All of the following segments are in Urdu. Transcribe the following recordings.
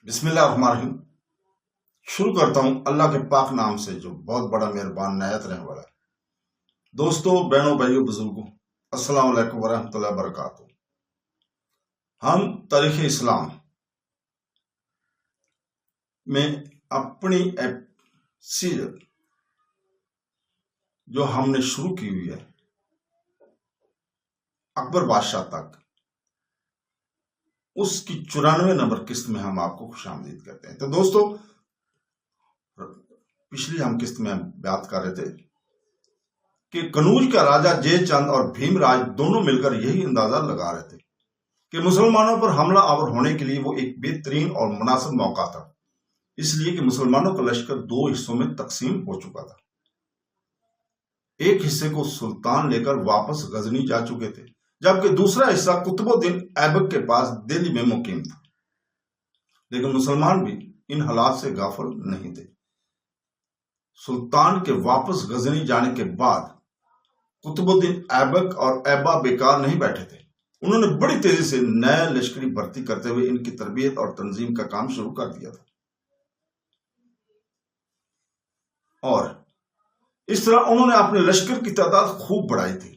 بسم اللہ الرحمن الرحیم۔ شروع کرتا ہوں اللہ کے پاک نام سے جو بہت بڑا مہربان نہایت رحم والا ہے۔ دوستوں، بہنوں، بھائیوں، بزرگوں، السلام علیکم ورحمۃ اللہ وبرکاتہ۔ ہم تاریخ اسلام میں اپنی سیرت جو ہم نے شروع کی ہوئی ہے اکبر بادشاہ تک، اس کی 94 نمبر قسط میں ہم آپ کو خوش آمدید کرتے ہیں۔ تو دوستو، پچھلی ہم قسط میں بات کر رہے تھے کہ کنوج کا راجہ جے چند اور بھیم راج دونوں مل کر یہی اندازہ لگا رہے تھے کہ مسلمانوں پر حملہ آور ہونے کے لیے وہ ایک بہترین اور مناسب موقع تھا، اس لیے کہ مسلمانوں کا لشکر 2 حصوں میں تقسیم ہو چکا تھا۔ ایک حصے کو سلطان لے کر واپس غزنی جا چکے تھے، جبکہ دوسرا حصہ قطب الدین ایبک کے پاس دہلی میں مقیم تھا۔ لیکن مسلمان بھی ان حالات سے غافل نہیں تھے۔ سلطان کے واپس غزنی جانے کے بعد قطب الدین ایبک اور ایبا بیکار نہیں بیٹھے تھے۔ انہوں نے بڑی تیزی سے نئے لشکری بھرتی کرتے ہوئے ان کی تربیت اور تنظیم کا کام شروع کر دیا تھا، اور اس طرح انہوں نے اپنے لشکر کی تعداد خوب بڑھائی تھی۔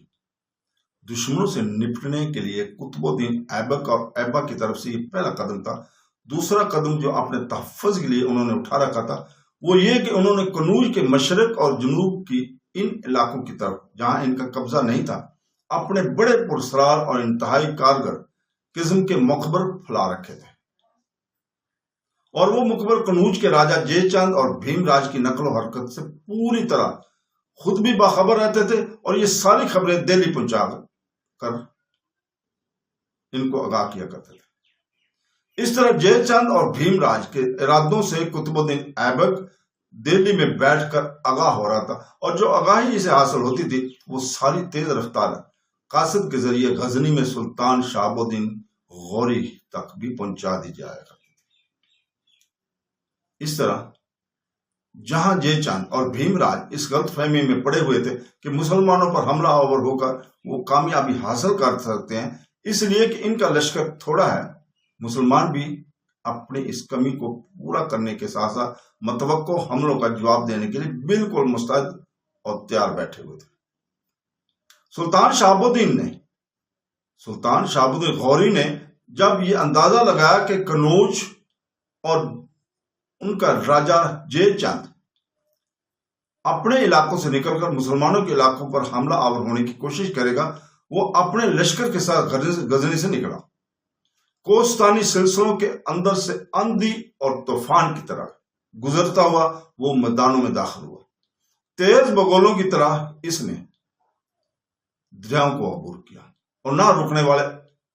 دشمنوں سے نپٹنے کے لیے قطب الدین ایبک اور ایبا کی طرف سے یہ پہلا قدم تھا۔ دوسرا قدم جو اپنے تحفظ کے لیے انہوں نے اٹھا رکھا تھا وہ یہ کہ انہوں نے کنوج کے مشرق اور جنوب کی ان علاقوں کی طرف جہاں ان کا قبضہ نہیں تھا اپنے بڑے پرسرار اور انتہائی کارگر قسم کے مقبر پھیلا رکھے تھے، اور وہ مقبر کنوج کے راجہ جے چند اور بھیم راج کی نقل و حرکت سے پوری طرح خود بھی باخبر رہتے تھے، اور یہ ساری خبریں دہلی پہنچا کر ان کو آگاہ کیا کرتے تھے۔ اس طرح جے چند اور بھیم راج کے ارادوں سے قطب الدین ایبک دہلی میں بیٹھ کر آگاہ ہو رہا تھا، اور جو آگاہی اسے حاصل ہوتی تھی وہ ساری تیز رفتار قاصد کے ذریعے غزنی میں سلطان شہاب الدین غوری تک بھی پہنچا دی جایا کرتی تھی۔ اس طرح جہاں جے چند اور بھیم راج اس غلط فہمی میں پڑے ہوئے تھے کہ مسلمانوں پر حملہ آور ہو کر وہ کامیابی حاصل کر سکتے ہیں اس لیے کہ ان کا لشکر تھوڑا ہے، مسلمان بھی اپنی اس کمی کو پورا کرنے کے ساتھ ساتھ متوقع حملوں کا جواب دینے کے لیے بالکل مستعد اور تیار بیٹھے ہوئے تھے۔ سلطان شہاب الدین غوری نے جب یہ اندازہ لگایا کہ کنوج اور ان کا راجہ جے چند اپنے علاقوں سے نکل کر مسلمانوں کے علاقوں پر حملہ آور ہونے کی کوشش کرے گا، وہ اپنے لشکر کے ساتھ غزنی سے نکلا۔ کوستانی سلسلوں کے اندر سے اندھی اور طوفان کی طرح گزرتا ہوا وہ میدانوں میں داخل ہوا۔ تیز بگولوں کی طرح اس نے دریاؤں کو عبور کیا، اور نہ رکنے والے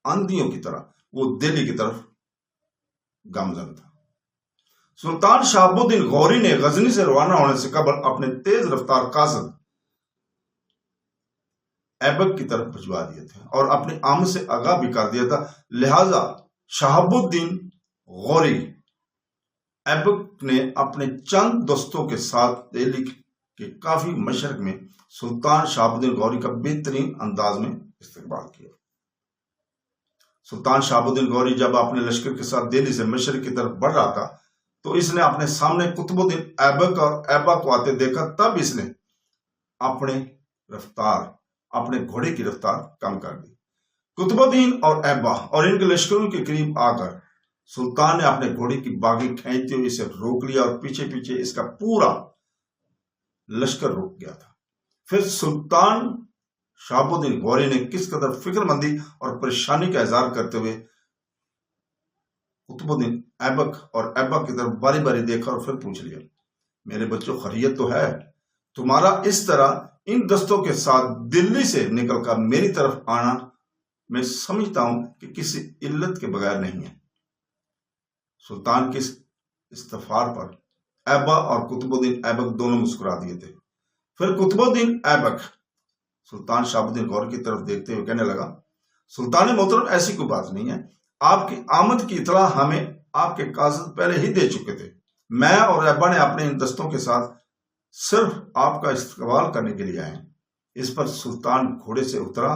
اندھیوں کی طرح وہ دہلی کی طرف گامزن تھا۔ سلطان شہاب الدین غوری نے غزنی سے روانہ ہونے سے قبل اپنے تیز رفتار قاصد ایبک کی طرف بھجوا دیے تھے اور اپنی آمد سے آگاہ بھی کر دیا تھا، لہذا شہاب الدین غوری ایبک نے اپنے چند دوستوں کے ساتھ دہلی کے کافی مشرق میں سلطان شہاب الدین غوری کا بہترین انداز میں استقبال کیا۔ سلطان شہاب الدین غوری جب اپنے لشکر کے ساتھ دہلی سے مشرق کی طرف بڑھ رہا تھا تو اس نے اپنے سامنے قطب الدین ایبک اور ایبا کو آتے دیکھا، تب اس نے اپنے گھوڑے کی رفتار کم کر دی۔ قطب الدین اور ایبا اور ان کے لشکروں کے قریب آ کر سلطان نے اپنے گھوڑے کی باگی کھینچتے ہوئے اسے روک لیا، اور پیچھے پیچھے اس کا پورا لشکر رک گیا تھا۔ پھر سلطان شہاب الدین غوری نے کس قدر فکر مندی اور پریشانی کا اظہار کرتے ہوئے قطب الدین ایبک اور ایبا کی طرف باری باری دیکھا اور پھر پوچھ لیا، میرے بچوں خیریت تو ہے؟ تمہارا اس طرح ان دستوں کے ساتھ دلی سے نکل کر میری طرف آنا میں سمجھتا ہوں کہ کسی علت کے بغیر نہیں ہے۔ سلطان کے استفسار پر ایبا اور قطب الدین ایبک دونوں مسکرا دیے تھے۔ پھر قطب الدین ایبک سلطان شہاب الدین غوری کی طرف دیکھتے ہوئے کہنے لگا، سلطان محترم، ایسی کوئی بات نہیں ہے، آپ کی آمد کی اطلاع ہمیں آپ کے قاصد پہلے ہی دے چکے تھے۔ میں اور ایبا نے اپنے ان دستوں کے ساتھ صرف آپ کا استقبال کرنے کے لیے آئے ہیں۔ اس پر سلطان گھوڑے سے اترا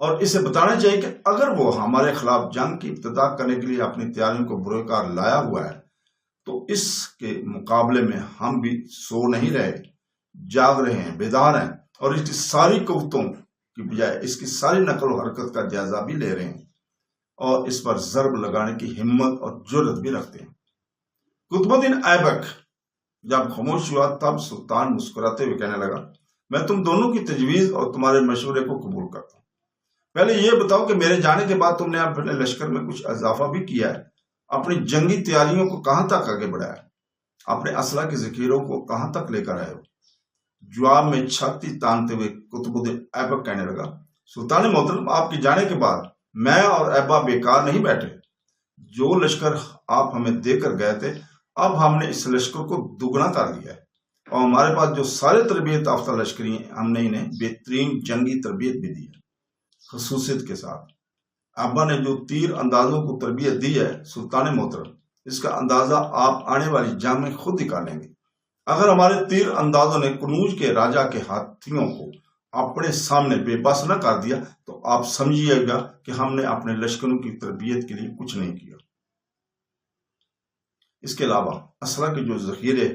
اور اسے بتانا چاہیے کہ اگر وہ ہمارے خلاف جنگ کی ابتدا کرنے کے لیے اپنی تیاریوں کو بروکار لایا ہوا ہے تو اس کے مقابلے میں ہم بھی سو نہیں رہے، جاگ رہے ہیں، بیدار ہیں، اور اس کی ساری قوتوں کی بجائے اس کی ساری نقل و حرکت کا جائزہ بھی لے رہے ہیں اور اس پر ضرب لگانے کی ہمت اور جرأت بھی رکھتے ہیں۔ قطب الدین ایبک جب خاموش ہوا تب سلطان مسکراتے ہوئے کہنے لگا، میں تم دونوں کی تجویز اور تمہارے مشورے کو قبول کرتا ہوں۔ پہلے یہ بتاؤ کہ میرے جانے کے بعد تم نے اپنے لشکر میں کچھ اضافہ بھی کیا ہے، اپنی جنگی تیاریوں کو کہاں تک آگے بڑھایا، اپنے اسلحہ کے ذخیروں کو کہاں تک لے کر آئے ہو؟ جواب میں چھاتی تانتے ہوئے قطب الدین ایبک کہنے لگا، سلطان محترم، آپ کے جانے کے بعد میں اور ایبا بیکار نہیں بیٹھے۔ جو لشکر آپ ہمیں دے کر گئے تھے اب ہم نے اس لشکر کو دگنا کر لیا ہے، اور ہمارے پاس جو سارے تربیت یافتہ لشکری ہیں ہم نے انہیں بہترین جنگی تربیت بھی دی ہے، خصوصیت کے ساتھ۔ ابا نے جو تیر اندازوں کو تربیت دی ہے سلطان محترم، اس کا اندازہ آپ آنے والی جنگ میں خود نکالیں گے۔ اگر ہمارے تیر اندازوں نے کنوج کے راجا کے ہاتھیوں کو اپنے سامنے بے بس نہ کر دیا تو آپ سمجھیے گا کہ ہم نے اپنے لشکروں کی تربیت کے لیے کچھ نہیں کیا۔ اس کے علاوہ اسلحہ کے جو ذخیرے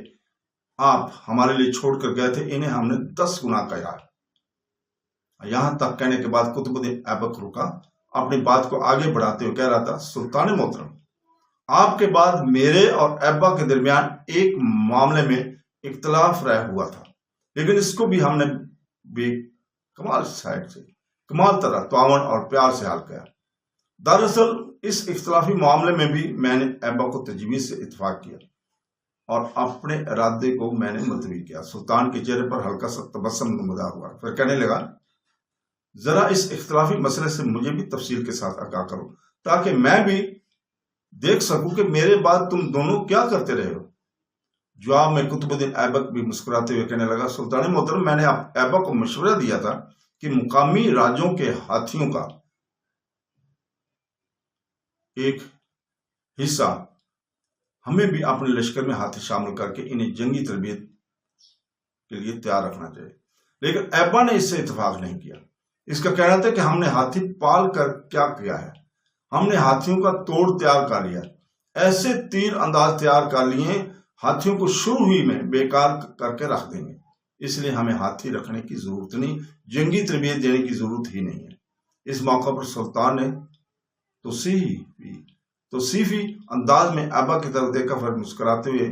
آپ ہمارے لیے چھوڑ کر گئے تھے انہیں ہم نے 10 گنا کیا ہے۔ یہاں تک کہنے کے بعد قطب الدین ایبک رکا، اپنی بات کو آگے بڑھاتے ہوئے کہہ رہا تھا، سلطان محترم، آپ کے بعد میرے اور ایبا کے درمیان ایک معاملے میں اختلاف رہ ہوا تھا، لیکن اس کو بھی ہم نے بے کمال طرح تعاون اور پیار سے حل کیا۔ دراصل اس اختلافی معاملے میں بھی میں نے ایبا کو تجویز سے اتفاق کیا اور اپنے ارادے کو میں نے ملتوی کیا۔ سلطان کے چہرے پر ہلکا سا تبسم نمودار ہوا، پھر کہنے لگا، ذرا اس اختلافی مسئلے سے مجھے بھی تفصیل کے ساتھ آگاہ کرو تاکہ میں بھی دیکھ سکوں کہ میرے بعد تم دونوں کیا کرتے رہے ہو۔ جواب میں قطب الدین ایبک بھی مسکراتے ہوئے کہنے لگا، سلطان محترم، میں نے ایبا کو مشورہ دیا تھا کہ مقامی راجوں کے ہاتھیوں کا ایک حصہ ہمیں بھی اپنے لشکر میں ہاتھی شامل کر کے انہیں جنگی تربیت کے لیے تیار رکھنا چاہیے، لیکن ایبا نے اس سے اتفاق نہیں کیا۔ اس کا کہنا تھا کہ ہم نے ہاتھی پال کر کیا کیا ہے، ہم نے ہاتھیوں کا توڑ تیار کر لیا، ایسے تیر انداز تیار کر لیے ہاتھیوں کو شروع ہی میں بیکار کر کے رکھ دیں گے، اس لیے ہمیں ہاتھی رکھنے کی ضرورت نہیں، جنگی تربیت دینے کی ضرورت ہی نہیں ہے۔ اس موقع پر سلطان نے توصیفی انداز میں ایبا کی طرف دیکھا، پھر مسکراتے ہوئے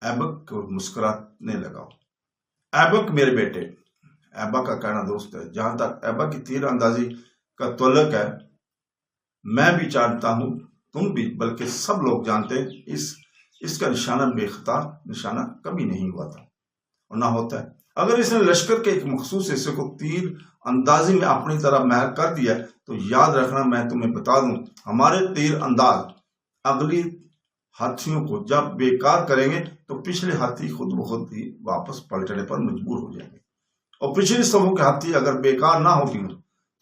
ایبک کو مسکرانے لگا، ایبک میرے بیٹے، ایبا کا کہنا درست ہے۔ جہاں تک ایبا کی تیر اندازی کا تعلق ہے، میں بھی جانتا ہوں، تم بھی، بلکہ سب لوگ جانتے ہیں، اس کا نشانہ بے خطا نشانہ کبھی نہیں ہوا تھا اور نہ ہوتا ہے۔ اگر اس نے لشکر کے ایک مخصوص حصے کو تیر اندازی میں اپنی طرح مہر کر دیا تو یاد رکھنا، میں تمہیں بتا دوں، ہمارے تیر انداز اگلی ہاتھیوں کو جب بیکار کریں گے تو پچھلے ہاتھی خود بخود ہی واپس پلٹنے پر مجبور ہو جائیں گے، اور پچھلی صفوں کے ہاتھی اگر بیکار نہ ہوگی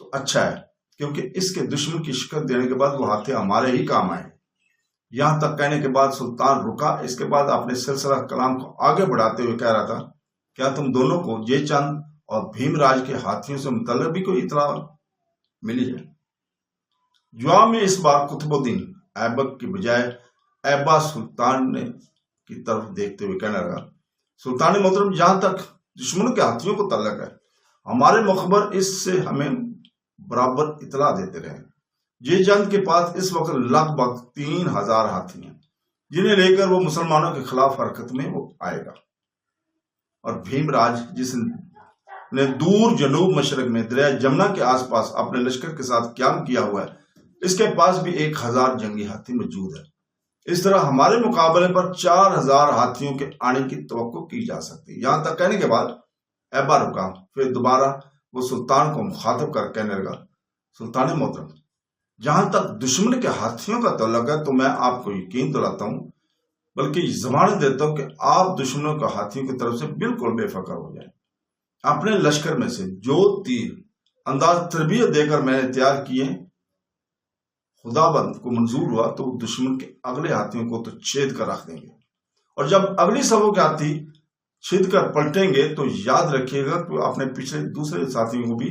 تو اچھا ہے، کیونکہ اس کے دشمن کی شکست دینے کے بعد وہ ہاتھی ہمارے ہی کام آئے۔ یہاں تک کہنے کے بعد سلطان رکا، اس کے بعد اپنے سلسلہ کلام کو آگے بڑھاتے ہوئے کہہ رہا تھا، کیا تم دونوں کو جے چند اور بھیم راج کے ہاتھیوں سے متعلق بھی کوئی اطلاع ملی ہے؟ جواب میں اس بار قطب الدین ایبک کی بجائے ایبا سلطان کی طرف دیکھتے ہوئے کہنے لگا، سلطان محترم، جہاں تک دشمنوں کے ہاتھیوں کو تعلق ہے، ہمارے مخبر اس سے ہمیں برابر اطلاع دیتے رہے۔ جے چند کے پاس اس وقت لگ بھگ 3000 ہاتھی ہیں، جنہیں لے کر وہ مسلمانوں کے خلاف حرکت میں وہ آئے گا، اور بھیم راج جس نے دور جنوب مشرق میں دریائے جمنا کے آس پاس اپنے لشکر کے ساتھ قیام کیا ہوا ہے، اس کے پاس بھی 1000 جنگی ہاتھی موجود ہے۔ اس طرح ہمارے مقابلے پر 4000 ہاتھیوں کے آنے کی توقع کی جا سکتی۔ یہاں تک کہنے کے بعد ایبا رکا، پھر دوبارہ وہ سلطان کو مخاطب کر کہنے لگا، سلطان محترم، جہاں تک دشمن کے ہاتھیوں کا تعلق ہے تو میں آپ کو یقین دلاتا ہوں، بلکہ ضمانت دیتا ہوں کہ آپ دشمنوں کے ہاتھیوں کی طرف سے بالکل بے فکر ہو جائیں۔ اپنے لشکر میں سے جو تیر انداز تربیت دے کر میں نے تیار کیے خدا بند کو منظور ہوا تو دشمن کے اگلے ہاتھیوں کو تو چھید کر رکھ دیں گے، اور جب اگلی صفوں کے ہاتھی چھید کر پلٹیں گے تو یاد رکھیے گا کہ اپنے پچھلے دوسرے ساتھیوں کو بھی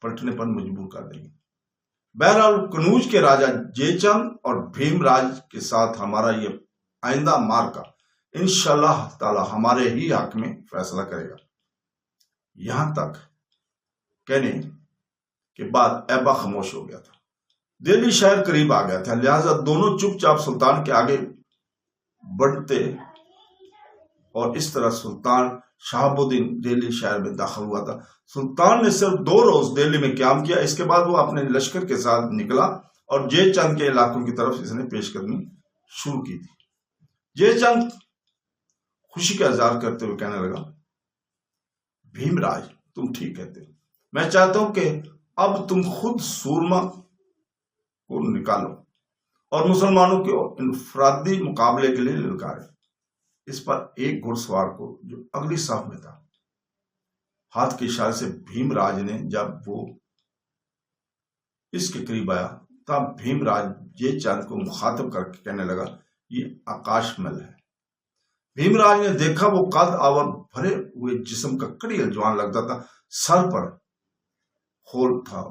پلٹنے پر مجبور کر دیں گے۔ بہرحال کنوج کے راجہ جے چند اور بھیم راج کے ساتھ ہمارا یہ آئندہ مارکا انشاءاللہ تعالی ہمارے ہی حق میں فیصلہ کرے گا۔ یہاں تک کہنے کے بعد ایبا خاموش ہو گیا تھا۔ دہلی شہر قریب آ گیا تھا، لہذا دونوں چپ چاپ سلطان کے آگے بڑھتے اور اس طرح سلطان شہاب الدین دہلی شہر میں داخل ہوا تھا۔ سلطان نے صرف 2 روز دہلی میں قیام کیا، اس کے بعد وہ اپنے لشکر کے ساتھ نکلا اور جے چند کے علاقوں کی طرف اس نے پیش قدمی شروع کی تھی۔ جے چند خوشی کا اظہار کرتے ہوئے کہنے لگا، بھیم راج تم ٹھیک کہتے ہو، میں چاہتا ہوں کہ اب تم خود سورما کو نکالو اور مسلمانوں کے انفرادی مقابلے کے لیے للکارے۔ اس پر ایک گھڑ سوار کو جو اگلی صف میں تھا ہاتھ کے اشارے سے بھیم راج نے جب وہ اس کے قریب آیا تب بھیم راج جے چند کو مخاطب کر کے کہنے لگا، یہ آکاش مل ہے۔ بھیم راج نے دیکھا وہ قد آور بھرے ہوئے جسم کا کڑیل جوان لگتا تھا، سر پر خول تھا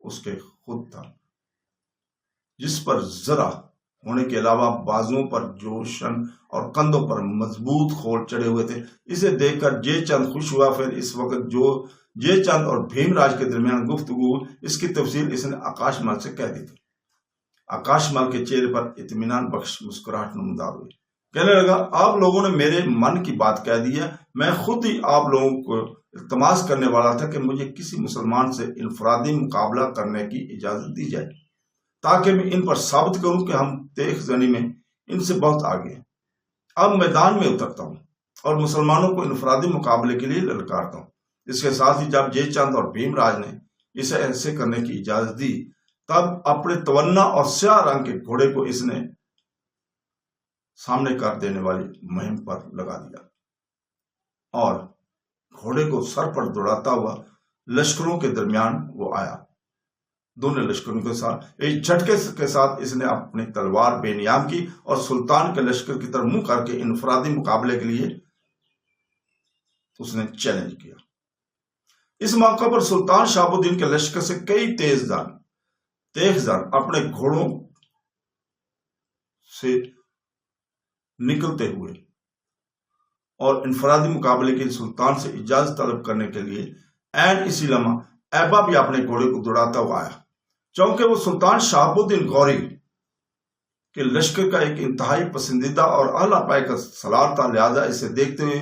اس کے خود تھا جس پر ذرا ہونے کے علاوہ بازوؤں پر جوشن اور کندھوں پر مضبوط خول چڑھے ہوئے تھے۔ اسے دیکھ کر جے چند خوش ہوا۔ پھر اس وقت جو جے چند اور بھیم راج کے درمیان گفتگو اس کی تفصیل اس نے آکاش مل سے کہہ دی تھی۔ آکاش مل کے چہرے پر اطمینان بخش مسکراہٹ نمودار ہوئی، کہنے لگا، آپ لوگوں نے میرے من کی بات کہہ دی ہے۔ میں خود ہی آپ لوگوں کو التماس کرنے والا تھا کہ مجھے کسی مسلمان سے انفرادی مقابلہ کرنے کی اجازت دی جائے تاکہ میں ان پر ثابت کروں کہ ہم تیغ زنی میں ان سے بہت آگے ہیں۔ اب میدان میں اترتا ہوں اور مسلمانوں کو انفرادی مقابلے کے لیے للکارتا ہوں۔ اس کے ساتھ ہی جب جے چند اور بھیم راج نے اسے ایسے کرنے کی اجازت دی تب اپنے توانا اور سیاہ رنگ کے گھوڑے کو اس نے سامنے کر دینے والی مہم پر لگا دیا اور گھوڑے کو سر پر دوڑاتا ہوا لشکروں کے درمیان وہ آیا۔ دونوں لشکروں کے ساتھ ایک جھٹکے کے ساتھ اس نے اپنی تلوار بے نیام کی اور سلطان کے لشکر کی طرف منہ کر کے انفرادی مقابلے کے لیے اس نے چیلنج کیا۔ اس موقع پر سلطان شہاب الدین کے لشکر سے کئی تیز زن اپنے گھوڑوں سے نکلتے ہوئے اور انفرادی مقابلے کے سلطان سے اجازت طلب کرنے کے لیے عین اسی لمحہ ایبا بھی اپنے گھوڑے کو دوڑاتا ہوا آیا۔ چونکہ وہ سلطان شہاب الدین غوری کے لشکر کا ایک انتہائی پسندیدہ اور اعلیٰ پائے کا سالار تھا، لہذا اسے دیکھتے ہوئے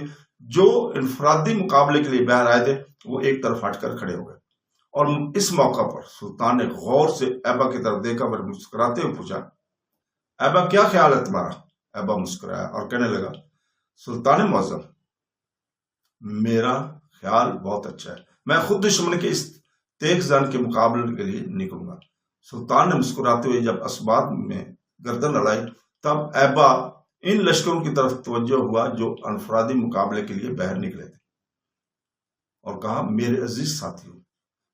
جو انفرادی مقابلے کے لیے باہر آئے تھے وہ ایک طرف ہٹ کر کھڑے ہو گئے اور اس موقع پر سلطان نے غور سے ایبا کی طرف دیکھا، پھر مسکراتے ہوئے پوچھا، ایبا کیا خیال ہے تمہارا؟ ایبا مسکرایا اور کہنے لگا، سلطان معظم، میرا خیال بہت اچھا ہے، میں خود دشمن کے اس تیغ زن کے مقابلے کے لیے نکلوں گا۔ سلطان نے مسکراتے ہوئے جب اسباب میں گردن لڑائی تب ایبا ان لشکروں کی طرف توجہ ہوا جو انفرادی مقابلے کے لیے باہر نکلے تھے اور کہا، میرے عزیز ساتھیوں،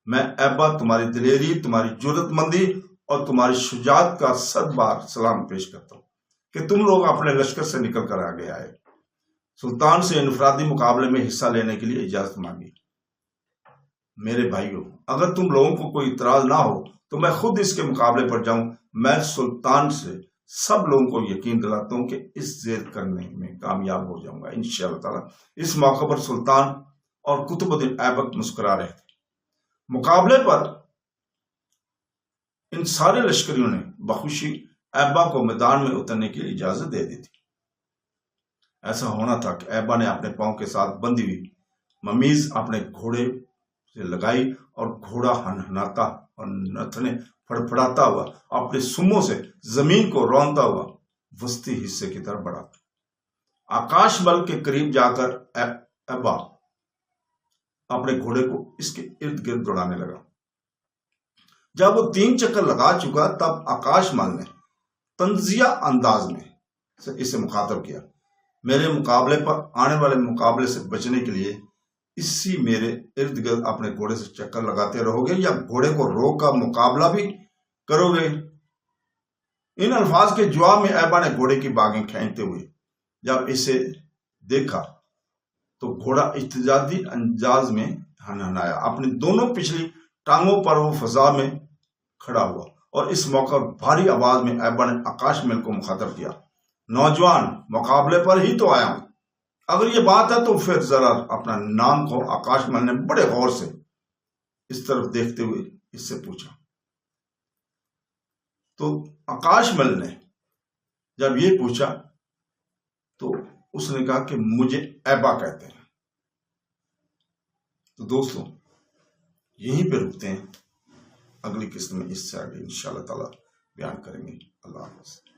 میں ایبا تمہاری دلیری، تمہاری جرأت مندی اور تمہاری شجاعت کا 100 بار سلام پیش کرتا ہوں کہ تم لوگ اپنے لشکر سے نکل کر آگے آئے، سلطان سے انفرادی مقابلے میں حصہ لینے کے لیے اجازت مانگی۔ میرے بھائیوں، اگر تم لوگوں کو کوئی اعتراض نہ ہو تو میں خود اس کے مقابلے پر جاؤں۔ میں سلطان سے سب لوگوں کو یقین دلاتا ہوں کہ اس زیر کرنے میں کامیاب ہو جاؤں گا انشاءاللہ تعالی۔ اس موقع پر سلطان اور قطب الدین ایبک مسکرا رہے تھے۔ مقابلے پر ان سارے لشکریوں نے بخوشی ایبا کو میدان میں اترنے کی اجازت دے دی تھی۔ ایسا ہونا تھا کہ ایبا نے اپنے پاؤں کے ساتھ بندھی ہوئی ممیز اپنے گھوڑے سے لگائی اور گھوڑا ہنہناتا اور نتنے پھڑپھڑاتا ہوا اپنے سموں سے زمین کو رونتا ہوا وسطی حصے کی طرف بڑھا۔ آکاش مل کے قریب جا کر ایبا اپنے گھوڑے کو اس کے ارد گرد دوڑانے لگا۔ جب وہ 3 چکر لگا چکا تب آکاش مل نے تنزیہ انداز میں اسے مخاطب کیا، میرے مقابلے پر آنے والے مقابلے سے بچنے کے لیے اسی میرے ارد گرد اپنے گھوڑے سے چکر لگاتے رہو گے یا گھوڑے کو روک کر مقابلہ بھی کرو گے؟ ان الفاظ کے جواب میں ایبا نے گھوڑے کی باگیں کھینچتے ہوئے جب اسے دیکھا تو گھوڑا احتجاجی انداز میں ہنہنایا، اپنی دونوں پچھلی ٹانگوں پر وہ فضا میں کھڑا ہوا، اور اس موقع بھاری آواز میں ایبا نے آکاش محل کو مخاطب کیا، نوجوان، مقابلے پر ہی تو آیا ہوں، اگر یہ بات ہے تو پھر ذرا اپنا نام کہو۔ آکاش محل نے بڑے غور سے اس طرف دیکھتے ہوئے اس سے پوچھا۔ تو آکاش محل نے جب یہ پوچھا تو اس نے کہا کہ مجھے ایبا کہتے ہیں۔ تو دوستوں یہیں پہ رکتے ہیں، اگلی قسط میں اس سے آگے انشاءاللہ تعالی بیان کریں گے۔ اللہ حافظ۔